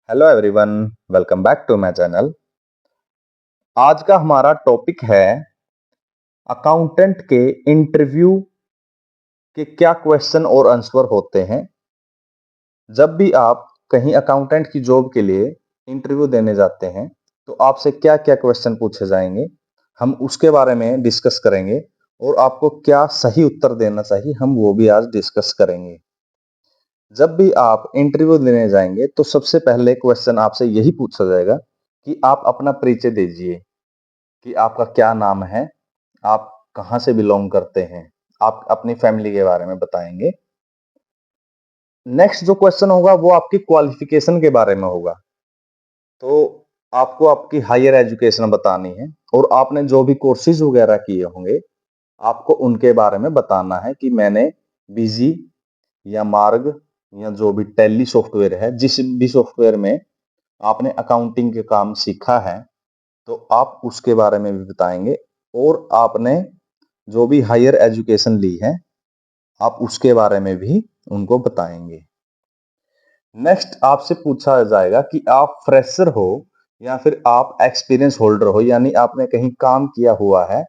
Hello everyone, welcome back to my channel. आज का हमारा टॉपिक है अकाउंटेंट के इंटरव्यू के क्या क्वेश्चन और आंसर होते हैं। जब भी आप कहीं अकाउंटेंट की जॉब के लिए इंटरव्यू देने जाते हैं तो आपसे क्या क्या क्वेश्चन पूछे जाएंगे, हम उसके बारे में डिस्कस करेंगे और आपको क्या सही उत्तर देना चाहिए हम वो भी आज डिस्कस करेंगे। जब भी आप इंटरव्यू देने जाएंगे तो सबसे पहले क्वेश्चन आपसे यही पूछा जाएगा कि आप अपना परिचय दीजिए, कि आपका क्या नाम है, आप कहाँ से बिलोंग करते हैं, आप अपनी फैमिली के बारे में बताएंगे। नेक्स्ट जो क्वेश्चन होगा वो आपकी क्वालिफिकेशन के बारे में होगा। तो आपको आपकी हायर एजुकेशन बतानी है और आपने जो भी कोर्सेज वगैरह किए होंगे आपको उनके बारे में बताना है कि मैंने बीजी या मार्ग या जो भी टैली सॉफ्टवेयर है, जिस भी सॉफ्टवेयर में आपने अकाउंटिंग के काम सीखा है तो आप उसके बारे में भी बताएंगे। और आपने जो भी हायर एजुकेशन ली है आप उसके बारे में भी उनको बताएंगे। नेक्स्ट आपसे पूछा जाएगा कि आप फ्रेशर हो या फिर आप एक्सपीरियंस होल्डर हो, यानी आपने कहीं काम किया हुआ है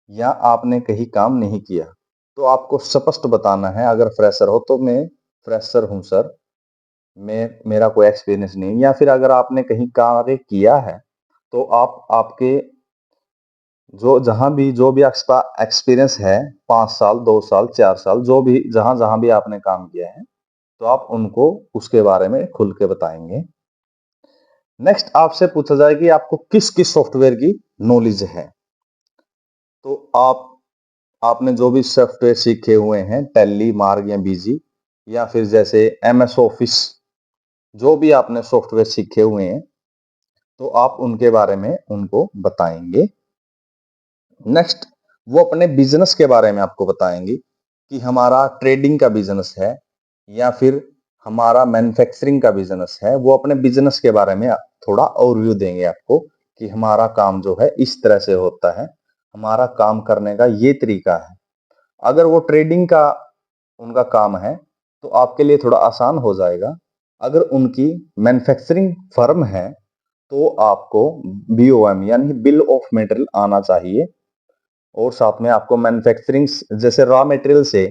या आपने कहीं काम नहीं किया। तो आपको स्पष्ट बताना है। अगर फ्रेशर हो तो मैं फ्रेशर हूं सर, मैं मेरा कोई एक्सपीरियंस नहीं। या फिर अगर आपने कहीं कार्य किया है तो आप आपके जो भी आपका एक्सपीरियंस है, 5 साल 2 साल 4 साल, जो भी जहां जहां भी आपने काम किया है तो आप उनको उसके बारे में खुल के बताएंगे। नेक्स्ट आपसे पूछा जाए कि आपको किस किस सॉफ्टवेयर की नॉलेज है। तो आपने जो भी सॉफ्टवेयर सीखे हुए हैं, टैली मार्ग या बीजी या फिर जैसे एमएस ऑफिस, जो भी आपने सॉफ्टवेयर सीखे हुए हैं तो आप उनके बारे में उनको बताएंगे। नेक्स्ट वो अपने बिजनेस के बारे में आपको बताएंगे कि हमारा ट्रेडिंग का बिजनेस है या फिर हमारा मैन्युफैक्चरिंग का बिजनेस है। वो अपने बिजनेस के बारे में थोड़ा ओवरव्यू देंगे आपको कि हमारा काम जो है इस तरह से होता है, हमारा काम करने का ये तरीका है। अगर वो ट्रेडिंग का उनका काम है तो आपके लिए थोड़ा आसान हो जाएगा। अगर उनकी मैन्युफैक्चरिंग फर्म है तो आपको बीओएम यानी बिल ऑफ मटेरियल आना चाहिए। और साथ में आपको मैन्युफैक्चरिंग जैसे रॉ मटेरियल से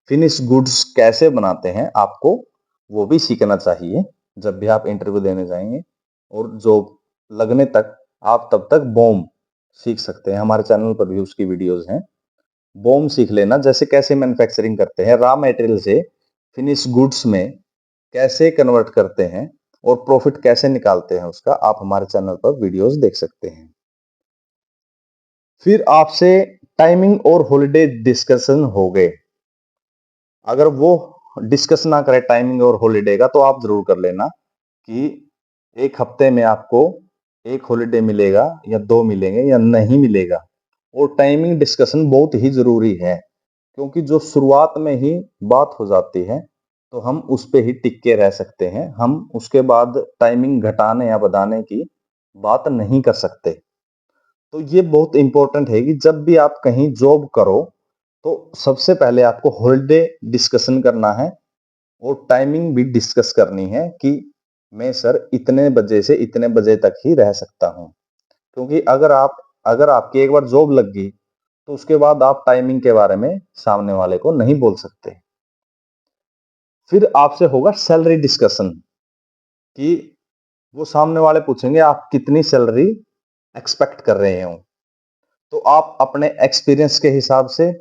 फिनिश गुड्स कैसे बनाते हैं आपको वो भी सीखना चाहिए जब भी आप इंटरव्यू देने जाएंगे। और जो लगने तक आप तब तक बॉम सीख सकते हैं, हमारे चैनल पर भी उसकी वीडियोस हैं। बॉम सीख लेना, जैसे कैसे मैन्युफैक्चरिंग करते हैं, रॉ मटेरियल से फिनिश गुड्स में कैसे कन्वर्ट करते हैं और प्रॉफिट कैसे निकालते हैं उसका, आप हमारे चैनल पर वीडियोस देख सकते हैं। फिर आपसे टाइमिंग और हॉलिडे डिस्कशन हो गए। अगर वो डिस्कस ना करे टाइमिंग और हॉलिडे का तो आप जरूर कर लेना कि एक हफ्ते में आपको एक हॉलिडे मिलेगा या 2 मिलेंगे या नहीं मिलेगा। और टाइमिंग डिस्कशन बहुत ही जरूरी है, क्योंकि जो शुरुआत में ही बात हो जाती है तो हम उस पे ही टिक के रह सकते हैं, हम उसके बाद टाइमिंग घटाने या बढ़ाने की बात नहीं कर सकते। तो ये बहुत इंपॉर्टेंट है कि जब भी आप कहीं जॉब करो तो सबसे पहले आपको हॉलिडे डिस्कशन करना है और टाइमिंग भी डिस्कस करनी है कि मैं सर इतने बजे से इतने बजे तक ही रह सकता हूं। क्योंकि अगर आपकी एक बार जॉब लग गई तो उसके बाद आप टाइमिंग के बारे में सामने वाले को नहीं बोल सकते। फिर आपसे होगा सैलरी डिस्कशन कि वो सामने वाले पूछेंगे आप कितनी सैलरी एक्सपेक्ट कर रहे हो। तो आप अपने एक्सपीरियंस के हिसाब से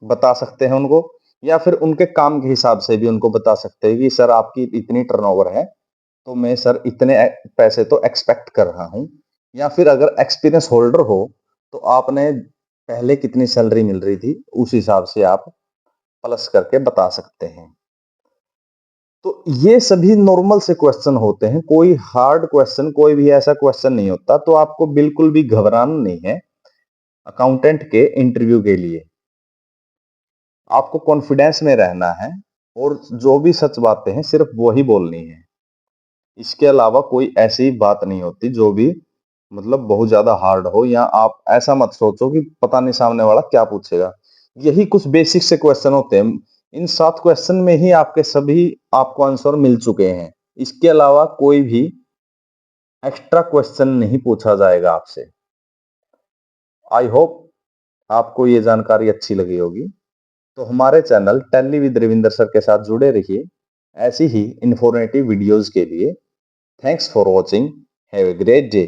बता सकते हैं उनको, या फिर उनके काम के हिसाब से भी उनको बता सकते हैं कि सर आपकी इतनी टर्नओवर है तो मैं सर इतने पैसे तो एक्सपेक्ट कर रहा हूं। या फिर अगर एक्सपीरियंस होल्डर हो तो आपने पहले कितनी सैलरी मिल रही थी उस हिसाब से आप प्लस करके बता सकते हैं। तो ये सभी नॉर्मल से क्वेश्चन होते हैं, कोई हार्ड क्वेश्चन कोई भी ऐसा क्वेश्चन नहीं होता। तो आपको बिल्कुल भी घबराना नहीं है अकाउंटेंट के इंटरव्यू के लिए। आपको कॉन्फिडेंस में रहना है और जो भी सच बातें हैं सिर्फ वो ही बोलनी है। इसके अलावा कोई ऐसी बात नहीं होती जो भी मतलब बहुत ज्यादा हार्ड हो, या आप ऐसा मत सोचो कि पता नहीं सामने वाला क्या पूछेगा। यही कुछ बेसिक से क्वेश्चन होते हैं। इन 7 क्वेश्चन में ही आपके सभी आपको आंसर मिल चुके हैं। इसके अलावा कोई भी एक्स्ट्रा क्वेश्चन नहीं पूछा जाएगा आपसे। आई होप आपको ये जानकारी अच्छी लगी होगी। तो हमारे channel tally with Ravinder sir के साथ जुड़े रहिए ऐसी ही इंफॉर्मेटिव वीडियोस के लिए। Thanks for watching. Have a great day.